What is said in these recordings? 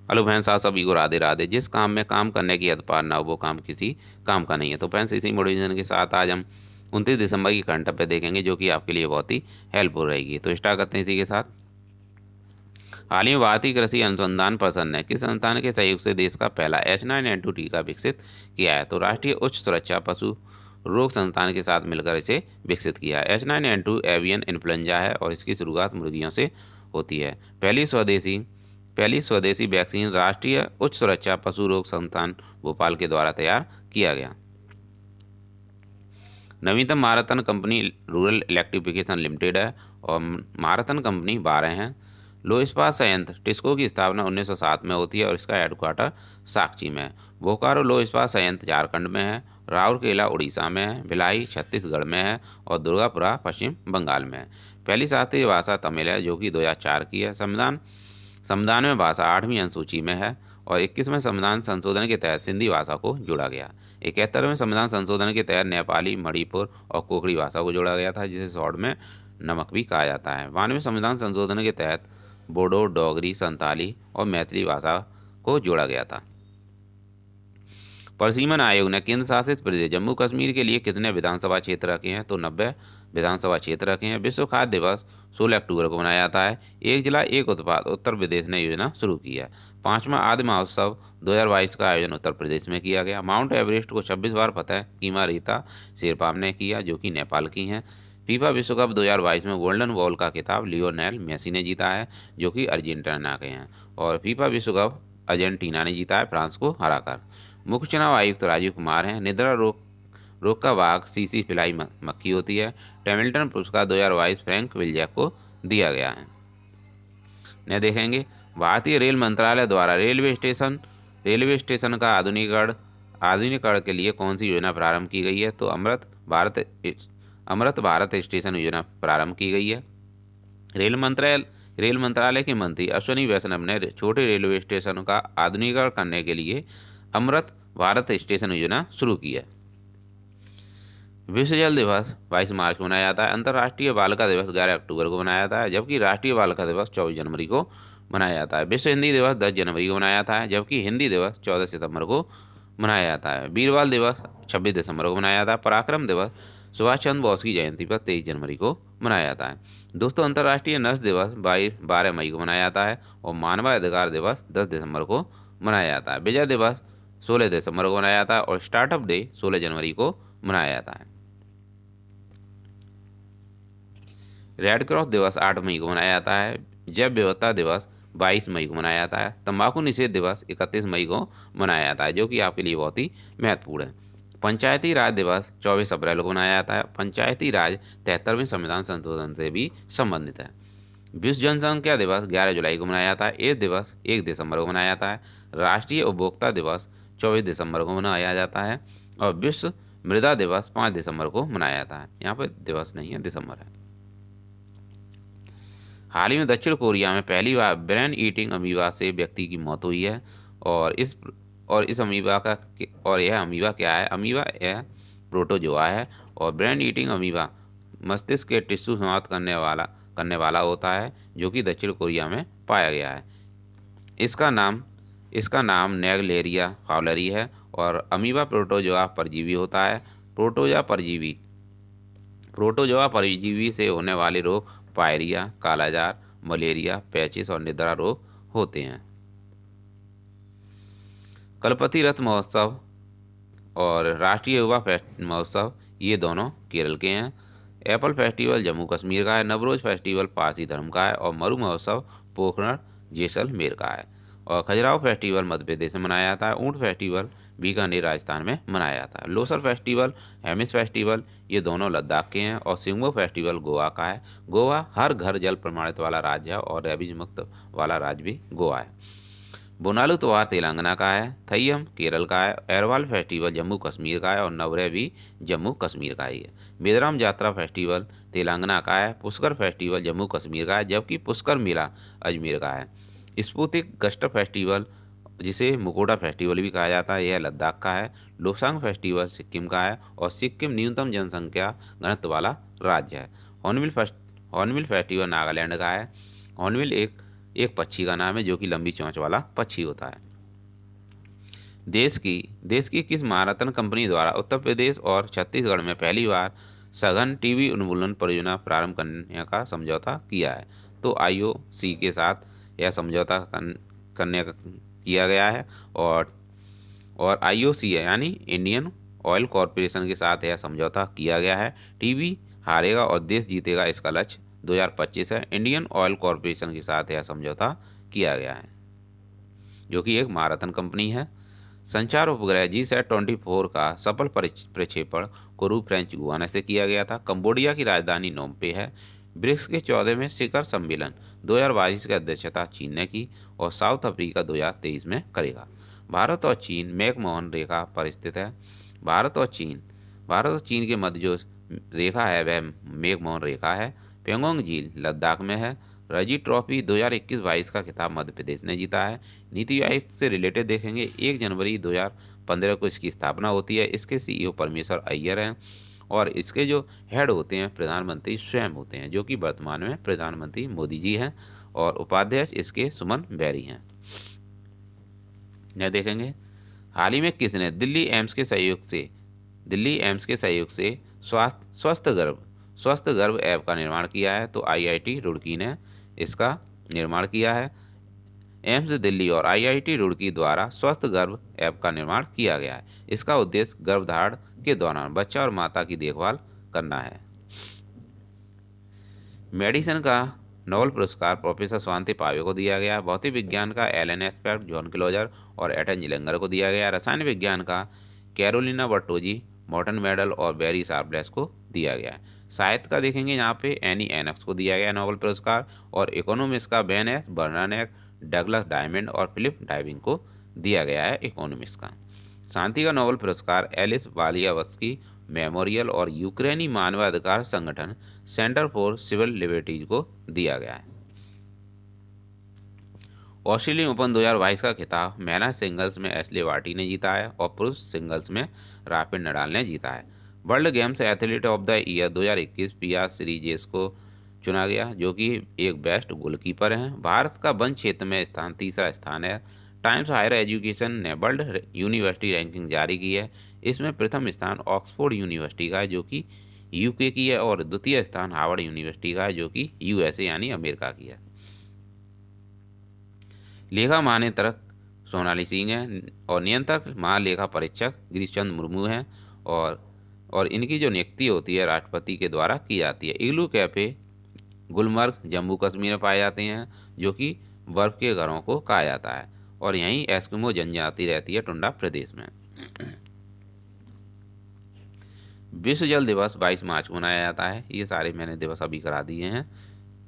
Hello बहन साहब, सभी को राधे राधे। जिस काम में काम करने की हद पार ना हो वो काम किसी काम का नहीं है। तो फ्रेंड्स, इसी मोटिवेशन के साथ आज हम 29 दिसंबर की करंट अफेयर देखेंगे, जो कि आपके लिए बहुत ही हेल्पफुल रहेगी। तो स्टार्ट करते हैं इसी के साथ। हाल ही में भारतीय कृषि अनुसंधान परिषद ने किस संस्थान के सहयोग से देश का पहला H9N2 टीका विकसित किया है? तो राष्ट्रीय उच्च सुरक्षा पशु रोग संस्थान के साथ मिलकर इसे विकसित किया है। H9N2 एवियन इन्फ्लुएंजा है और इसकी शुरुआत मुर्गियों से होती है। पहली स्वदेशी वैक्सीन राष्ट्रीय उच्च सुरक्षा पशु रोग संस्थान भोपाल के द्वारा तैयार किया गया। नवीनतम महारत्न कंपनी रूरल इलेक्ट्रिफिकेशन लिमिटेड है और महारत्न कंपनी 12 हैं। लो इस्पात संयंत्र टिस्को की स्थापना 1907 में होती है और इसका हेडक्वार्टर साक्षी में है। बोकारो लो इस्पात संयंत्र झारखंड में है। राउरकेला उड़ीसा में है। भिलाई छत्तीसगढ़ में है और दुर्गापुरा पश्चिम बंगाल में है। पहली शास्त्रीय भाषा तमिल है, जो कि 2004 की है। संविधान में भाषा 8वीं अनुसूची में है और 21वें संविधान संशोधन के तहत सिंधी भाषा को जोड़ा गया। 71वें संविधान संशोधन के तहत नेपाली, मणिपुर और कोकड़ी भाषा को जोड़ा गया था, जिसे शॉर्ट में नमक भी कहा जाता है। 92वें संविधान संशोधन के तहत बोडो, डोगरी, संताली और मैथिली भाषा को जोड़ा गया था। परिसीमन आयोग ने केंद्र शासित प्रदेश जम्मू कश्मीर के लिए कितने विधानसभा क्षेत्र रखे हैं? तो 90 विधानसभा क्षेत्र रखे हैं। विश्व खाद्य दिवस 16 अक्टूबर को मनाया जाता है। एक जिला एक उत्पाद उत्तर प्रदेश ने योजना शुरू की है। 5वां आदि महोत्सव 2022 का आयोजन उत्तर प्रदेश में किया गया। माउंट एवरेस्ट को 26 बार फतह कीमा रीता शेरपाम ने किया, जो कि नेपाल की हैं। फीफा विश्व कप 2022 में गोल्डन बॉल का खिताब लियोनेल मेसी ने जीता है, जो कि अर्जेंटीना के हैं। और फीफा विश्व कप अर्जेंटीना ने जीता है फ्रांस को हराकर। मुख्य चुनाव आयुक्त राजीव कुमार हैं। निद्रा रोग का वाहक सीसी फिलाई मक्खी होती है। टैमिल्टन पुरस्कार 2022 फ्रैंक विल्जैक को दिया गया है। ने देखेंगे भारतीय रेल मंत्रालय द्वारा रेलवे स्टेशन का आधुनिकीकरण के लिए कौन सी योजना प्रारंभ की गई है? तो अमृत भारत स्टेशन योजना प्रारंभ की गई है। रेल मंत्रालय के मंत्री अश्विनी वैष्णव ने छोटे रेलवे स्टेशनों का आधुनिकीकरण करने के लिए अमृत भारत स्टेशन योजना शुरू की है। विश्व जल दिवस 22 मार्च को मनाया जाता है। अंतर्राष्ट्रीय बालिका दिवस 11 अक्टूबर को मनाया जाता है, जबकि राष्ट्रीय बालिका दिवस 24 जनवरी को मनाया जाता है। विश्व हिंदी दिवस 10 जनवरी को मनाया जाता है, जबकि हिंदी दिवस 14 सितंबर को मनाया जाता है। वीरबाल दिवस 26 दिसंबर को मनाया जाता है। पराक्रम दिवस सुभाष चंद्र बोस की जयंती पर 23 जनवरी को मनाया जाता है। दोस्तों, अंतर्राष्ट्रीय नर्स दिवस 12 मई को मनाया जाता है और मानवाधिकार दिवस 10 दिसंबर को मनाया जाता है। विजय दिवस 16 दिसंबर को मनाया जाता है और स्टार्टअप डे 16 जनवरी को मनाया जाता है। रेड क्रॉस दिवस 8 मई को मनाया जाता है। जैव विविधता दिवस 22 मई को मनाया जाता है। तंबाकू निषेध दिवस 31 मई को मनाया जाता है, जो कि आपके लिए बहुत ही महत्वपूर्ण है। पंचायती राज दिवस 24 अप्रैल को मनाया जाता है। पंचायती राज 73वें संविधान संशोधन से भी संबंधित है। विश्व जनसंख्या दिवस 11 जुलाई को मनाया जाता है। एड्स दिवस 1 दिसंबर को मनाया जाता है। राष्ट्रीय उपभोक्ता दिवस 24 दिसंबर को मनाया जाता है और विश्व मृदा दिवस 5 दिसंबर को मनाया जाता है। यहाँ पर दिवस नहीं है, दिसंबर है। हाल ही में दक्षिण कोरिया में पहली बार ब्रेन ईटिंग अमीबा से व्यक्ति की मौत हुई है और इस अमीबा का यह अमीबा क्या है? अमीबा यह प्रोटोजोआ है और ब्रेन ईटिंग अमीबा मस्तिष्क के टिश्यू समाप्त करने वाला होता है, जो कि दक्षिण कोरिया में पाया गया है। इसका नाम नेगलेरिया फाउलरी है और अमीबा प्रोटोजोआ परजीवी होता है। प्रोटोजोआ परजीवी से होने वाले रोग पायरिया, कालाजार, मलेरिया, पैचिस और निद्रा रोग होते हैं। कलपति रथ महोत्सव और राष्ट्रीय युवा महोत्सव ये दोनों केरल के हैं। एप्पल फेस्टिवल जम्मू कश्मीर का है। नवरोज फेस्टिवल पारसी धर्म का है और मरु महोत्सव पोखरण जैसलमेर का है। और खजुराहो फेस्टिवल मध्य प्रदेश में मनाया जाता है। ऊँट फेस्टिवल बीकानेर राजस्थान में मनाया जाता है। लोसर फेस्टिवल, हेमिस फेस्टिवल ये दोनों लद्दाख के हैं और सिंगो फेस्टिवल गोवा का है। गोवा हर घर जल प्रमाणित वाला राज्य है और रेबीज मुक्त वाला राज्य भी गोवा है। बोनालू त्यौहार तेलंगाना का है। थैयम केरल का है। एरवाल फेस्टिवल जम्मू कश्मीर का है और नवरे भी जम्मू कश्मीर का ही है। बेदराम यात्रा फेस्टिवल तेलंगाना का है। पुष्कर फेस्टिवल जम्मू कश्मीर का है, जबकि पुष्कर मेला अजमेर का है। स्पुतिक गस्ट फेस्टिवल, जिसे मुकोटा फेस्टिवल भी कहा जाता है, यह लद्दाख का है। लोसांग फेस्टिवल सिक्किम का है और सिक्किम न्यूनतम जनसंख्या घनत्व वाला राज्य है। हॉर्नबिल फेस्टिवल नागालैंड का है। हॉर्नबिल एक एक पक्षी का नाम है जो कि लंबी चोंच वाला पक्षी होता है। देश की किस महारत्न कंपनी द्वारा उत्तर प्रदेश और छत्तीसगढ़ में पहली बार सघन टीवी उन्मूलन परियोजना प्रारंभ करने का समझौता किया है? तो IOC के साथ यह समझौता करने का किया गया है और IOC यानी इंडियन ऑयल कॉरपोरेशन के साथ यह समझौता किया गया है। टीवी हारेगा और देश जीतेगा, इसका लक्ष्य 2025 है। इंडियन ऑयल कॉरपोरेशन के साथ यह समझौता किया गया है जो कि एक महारत्न कंपनी है। संचार उपग्रह GSAT-24 का सफल प्रक्षेपण कोरू फ्रेंच गुयाना से किया गया था। कंबोडिया की राजधानी नोम पे है। ब्रिक्स के 14वें शिखर सम्मेलन 2022 की अध्यक्षता चीन ने की और साउथ अफ्रीका 2023 में करेगा। भारत और चीन मैकमोहन रेखा पर स्थित है। भारत और चीन के मध्य जो रेखा है वह मैकमोहन रेखा है। पेंगोंग झील लद्दाख में है। रणजी ट्रॉफी 2021-22 का खिताब मध्य प्रदेश ने जीता है। नीति आयोग से रिलेटेड देखेंगे, 1 जनवरी 2015 को इसकी स्थापना होती है। इसके CEO परमेश्वर अय्यर हैं और इसके जो हेड होते हैं प्रधानमंत्री स्वयं होते हैं, जो कि वर्तमान में प्रधानमंत्री मोदी जी हैं और उपाध्यक्ष इसके सुमन बैरी हैं। यह देखेंगे, हाल ही में किसने दिल्ली एम्स के सहयोग से स्वस्थ गर्भ ऐप का निर्माण किया है? तो IIT रुड़की ने इसका निर्माण किया है। एम्स दिल्ली और IIT रुड़की द्वारा स्वस्थ गर्भ ऐप का निर्माण किया गया है। इसका उद्देश्य गर्भधारण के दौरान बच्चा और माता की देखभाल करना है। मेडिसिन का नोबेल पुरस्कार प्रोफेसर स्वाति पावे को दिया गया। भौतिक विज्ञान का एलन एस्पेक्ट, जॉन क्लोजर और एटन जिलेंगर को दिया गया। रसायन विज्ञान का कैरोलिना बर्टोजी, मॉर्टन मेडल और बैरी शार्पलेस को दिया गया। साहित्य का देखेंगे, यहाँ पे एनी एनक्स को दिया गया नोबेल पुरस्कार और इकोनॉमिक्स का बेन एस बर्नानेक, डगलस डायमंड और फिलिप डाइविंग को दिया गया है इकोनॉमिक्स का। शांति का नोबेल पुरस्कार एलिस वालियावस्की मेमोरियल और यूक्रेनी मानवाधिकार संगठन सेंटर फॉर सिविल लिबर्टीज को दिया गया है। ऑस्ट्रेलियन ओपन 2022 का खिताब महिला सिंगल्स में एशले बार्टी ने जीता है और पुरुष सिंगल्स में राफेल नडाल ने जीता है। World games athlete of the year 2021 पिया श्रीजेश को चुना गया, जो कि एक बेस्ट गोलकीपर हैं। भारत का वन क्षेत्र में तीसरा स्थान है। टाइम्स हायर एजुकेशन ने वर्ल्ड यूनिवर्सिटी रैंकिंग जारी की है। इसमें प्रथम स्थान ऑक्सफोर्ड यूनिवर्सिटी का है जो कि UK की है और द्वितीय स्थान हार्वर्ड यूनिवर्सिटी का है जो कि USA यानी अमेरिका की है। लेखा महानियंत्रक सोनाली सिंह है और नियंत्रक महालेखा परीक्षक गिरीशचंद्र मुर्मू हैं और इनकी जो नियुक्ति होती है राष्ट्रपति के द्वारा की जाती है। इग्लू कैफे गुलमर्ग जम्मू कश्मीर में पाए जाते हैं जो कि बर्फ के घरों को कहा जाता है और यहीं एस्किमो जनजाति रहती है टुंडा प्रदेश में। विश्व जल दिवस 22 मार्च को मनाया जाता है। ये सारे मैंने दिवस अभी करा दिए हैं,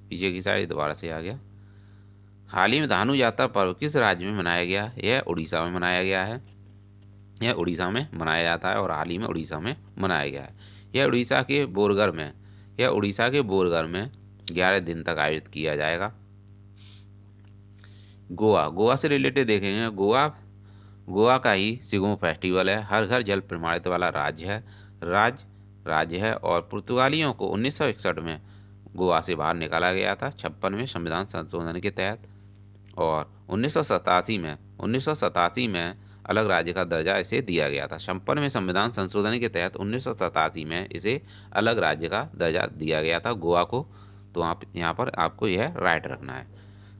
पीछे की साइड दोबारा से आ गया। हाल ही में धानु यात्रा पर्व किस राज्य में मनाया गया? यह उड़ीसा में मनाया गया है। यह उड़ीसा में मनाया जाता है और हाल ही में उड़ीसा में मनाया गया है। यह उड़ीसा के बोरगर में 11 दिन तक आयोजित किया जाएगा। गोवा से रिलेटेड देखेंगे, गोवा का ही सिगमो फेस्टिवल है। हर घर जल प्रमाणित वाला राज्य है और पुर्तगालियों को 1961 में गोवा से बाहर निकाला गया था 56 में संविधान संशोधन के तहत और 1987 में अलग राज्य का दर्जा इसे दिया गया था। 56 में संविधान संशोधन के तहत 1987 में इसे अलग राज्य का दर्जा दिया गया था गोवा को। तो आप यहाँ पर आपको यह राइट रखना है।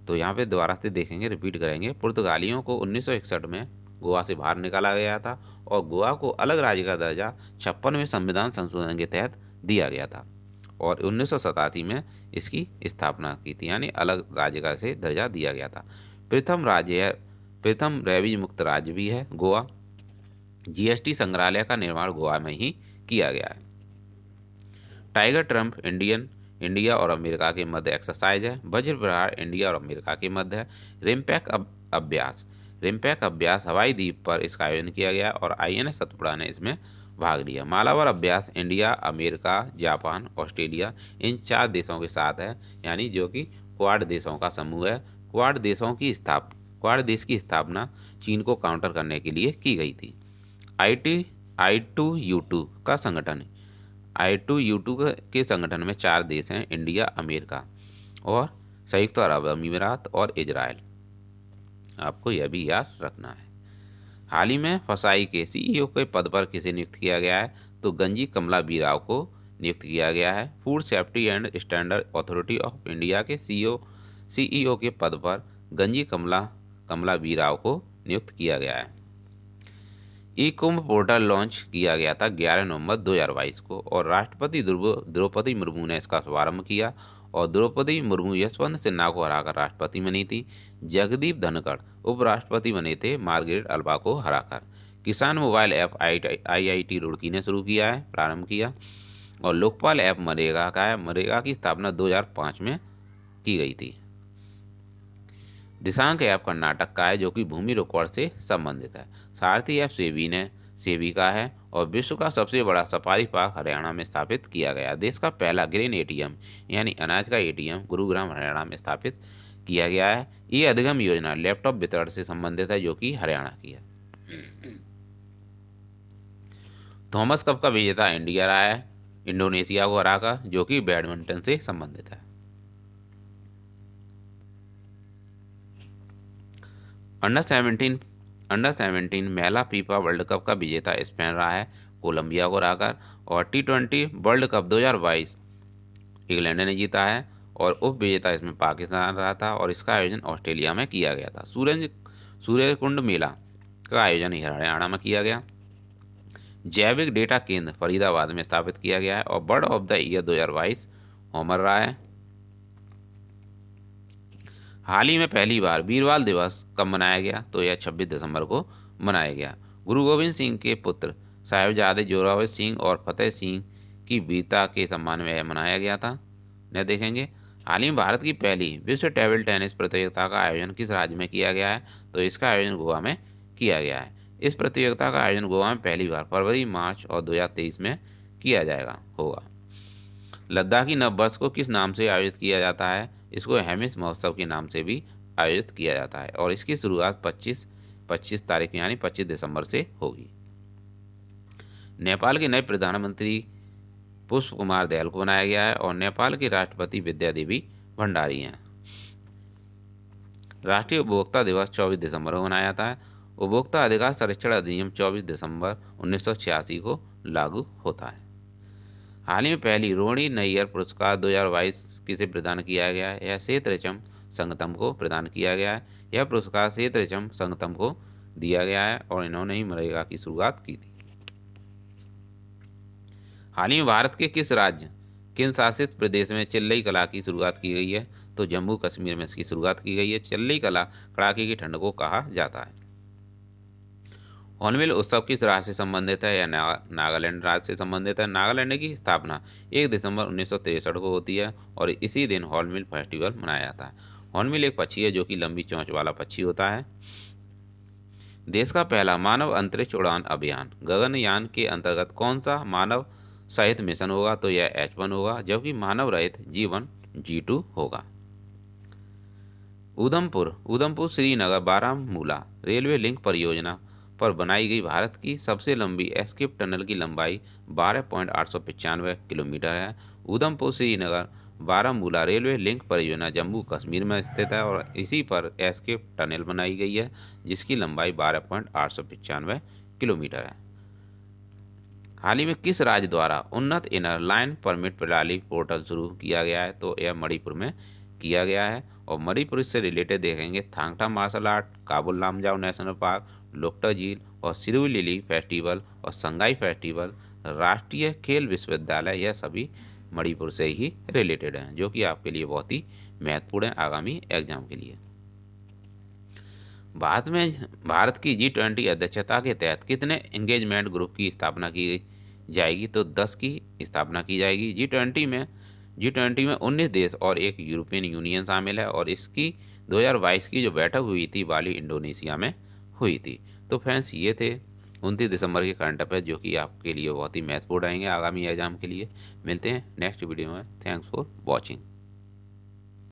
तो यहाँ पे दोबारा से देखेंगे, रिपीट करेंगे। पुर्तगालियों को 1961 में गोवा से बाहर निकाला गया था और गोवा को अलग राज्य का दर्जा 56 में संविधान संशोधन के तहत दिया गया था और 1987 में इसकी स्थापना की थी, यानी अलग राज्य का इसे दर्जा दिया गया था। प्रथम रेबीज मुक्त राज्य भी है गोवा। GST संग्रहालय का निर्माण गोवा में ही किया गया है। टाइगर ट्रम्प इंडिया और अमेरिका के मध्य एक्सरसाइज है। वज्र प्रहार इंडिया और अमेरिका के मध्य है। रिम्पैक अभ्यास हवाई द्वीप पर इसका आयोजन किया गया और INS सतपुड़ा ने इसमें भाग लिया। मालाबार अभ्यास इंडिया, अमेरिका, जापान, ऑस्ट्रेलिया इन 4 देशों के साथ है, यानी जो कि क्वाड देशों का समूह है। क्वाड देश की स्थापना चीन को काउंटर करने के लिए की गई थी। I2U2 का संगठन I2U2 के संगठन में 4 देश हैं, इंडिया, अमेरिका और संयुक्त अरब अमीरात और इजराइल। आपको यह भी याद रखना है। हाल ही में फसाई के सीईओ के पद पर किसे नियुक्त किया गया है? तो गंजी कमला बीराव को नियुक्त किया गया है। Food safety and standard authority of India के सीईओ के पद पर गंजी कमला बीराव को नियुक्त किया गया है। ई कुंभ पोर्टल लॉन्च किया गया था 11 नवंबर 2022 को और राष्ट्रपति द्रौपदी मुर्मू ने इसका शुभारंभ किया और द्रौपदी मुर्मू यशवंत सिन्हा को हराकर राष्ट्रपति बनी थी। जगदीप धनखड़ उपराष्ट्रपति बने थे मार्गरेट अल्वा को हराकर। किसान मोबाइल ऐप आईआईटी रुड़की ने शुरू किया है, प्रारंभ किया। और लोकपाल ऐप मनरेगा का है। मनरेगा की स्थापना 2005 में की गई थी। दिशांक ऐप कर्नाटक का है जो कि भूमि रिकॉर्ड से संबंधित है। सारथी ऐप सेबी का है और विश्व का सबसे बड़ा सफारी पार्क हरियाणा में स्थापित किया गया। देश का पहला ग्रेन एटीएम यानी अनाज का एटीएम गुरुग्राम हरियाणा में स्थापित किया गया है। ये अधिगम योजना लैपटॉप वितरण से संबंधित है जो कि हरियाणा की है। थॉमस कप का विजेता इंडिया रहा है इंडोनेशिया को हराकर, जो कि बैडमिंटन से संबंधित है। अंडर 17 महिला फीफा वर्ल्ड कप का विजेता स्पेन रहा है कोलंबिया को हराकर। और T20 वर्ल्ड कप 2022 इंग्लैंड ने जीता है और उप विजेता इसमें पाकिस्तान रहा था और इसका आयोजन ऑस्ट्रेलिया में किया गया था। सूर्यकुंड मेला का आयोजन हरियाणा में किया गया। जैविक डेटा केंद्र फरीदाबाद में स्थापित किया गया है और bird of the year 2022 Homer रहा है। हाल ही में पहली बार वीरवाल दिवस कब मनाया गया? तो यह 26 दिसंबर को मनाया गया। गुरु गोविंद सिंह के पुत्र साहिबजादे जोरावर सिंह और फतेह सिंह की वीरता के सम्मान में यह मनाया गया था। न देखेंगे। हाल ही में भारत की पहली विश्व टेबल टेनिस प्रतियोगिता का आयोजन किस राज्य में किया गया है? तो इसका आयोजन गोवा में किया गया है। इस प्रतियोगिता का आयोजन गोवा में पहली बार फरवरी, मार्च और 2023 में किया होगा। लद्दाखी नववर्ष को किस नाम से आयोजित किया जाता है? इसको हेमिस महोत्सव के नाम से भी आयोजित किया जाता है और इसकी शुरुआत 25 तारीख यानी 25 दिसंबर से होगी। नेपाल के नए प्रधानमंत्री पुष्प कुमार दयाल को बनाया गया है और नेपाल के राष्ट्रपति विद्या देवी भंडारी हैं। राष्ट्रीय उपभोक्ता दिवस 24 दिसंबर को मनाया जाता है। उपभोक्ता अधिकार संरक्षण अधिनियम 24 दिसंबर 1986 को लागू होता है। हाल ही में पहली रोहिणी नैयर पुरस्कार 2022 किसे प्रदान किया गया है? यह सेतरचम संगतम को प्रदान किया गया है। यह पुरस्कार सेतरचम संगतम को दिया गया है और इन्होंने ही मनरेगा की शुरुआत की थी। हाल ही में भारत के किस राज्य केंद्र शासित प्रदेश में चिल्लई कला की शुरुआत की गई है? तो जम्मू कश्मीर में इसकी शुरुआत की गई है। चिल्लई कला कड़ाके की ठंड को कहा जाता है। हॉर्नबिल उत्सव किस राज्य से संबंधित है? या नागालैंड राज्य से संबंधित है। नागालैंड की स्थापना 1 दिसंबर 1963 को होती है और इसी दिन हॉर्नबिल फेस्टिवल मनाया जाता है। हॉर्नबिल एक पक्षी है जो कि लंबी चोंच वाला पक्षी होता है। देश का पहला मानव अंतरिक्ष उड़ान अभियान गगनयान के अंतर्गत कौन सा मानव सहित मिशन होगा? तो यह H1 होगा, जबकि मानव रहित G1 G2 होगा। उधमपुर श्रीनगर बारामूला रेलवे लिंक परियोजना पर बनाई गई भारत की सबसे लंबी एस्केप टनल की लंबाई 12.895 किलोमीटर है। उधमपुर श्रीनगर बारामूला रेलवे लिंक परियोजना जम्मू कश्मीर में स्थित है और इसी पर एस्केप टनल बनाई गई है जिसकी लंबाई 12.895 किलोमीटर है। हाल ही में किस राज्य द्वारा उन्नत इनर लाइन परमिट प्रणाली पोर्टल शुरू किया गया है? तो यह मणिपुर में किया गया है और मणिपुर से रिलेटेड देखेंगे Thangta martial art, Keibul Lamjao national park, Loktak झील और सिरुई लिली फेस्टिवल और संगाई फेस्टिवल, राष्ट्रीय खेल विश्वविद्यालय, यह सभी मणिपुर से ही रिलेटेड हैं जो कि आपके लिए बहुत ही महत्वपूर्ण है आगामी एग्जाम के लिए। भारत की G20 अध्यक्षता के तहत कितने एंगेजमेंट ग्रुप की स्थापना की जाएगी? तो 10 की स्थापना की जाएगी। G20 में 19 देश और एक यूरोपियन यूनियन शामिल है और इसकी 2022 की जो बैठक हुई थी बाली इंडोनेशिया में हुई थी। तो फ्रेंड्स ये थे 29 दिसंबर के करंट अफेयर जो कि आपके लिए बहुत ही महत्वपूर्ण रहेंगे आगामी एग्जाम के लिए। मिलते हैं नेक्स्ट वीडियो में। Thanks for watching.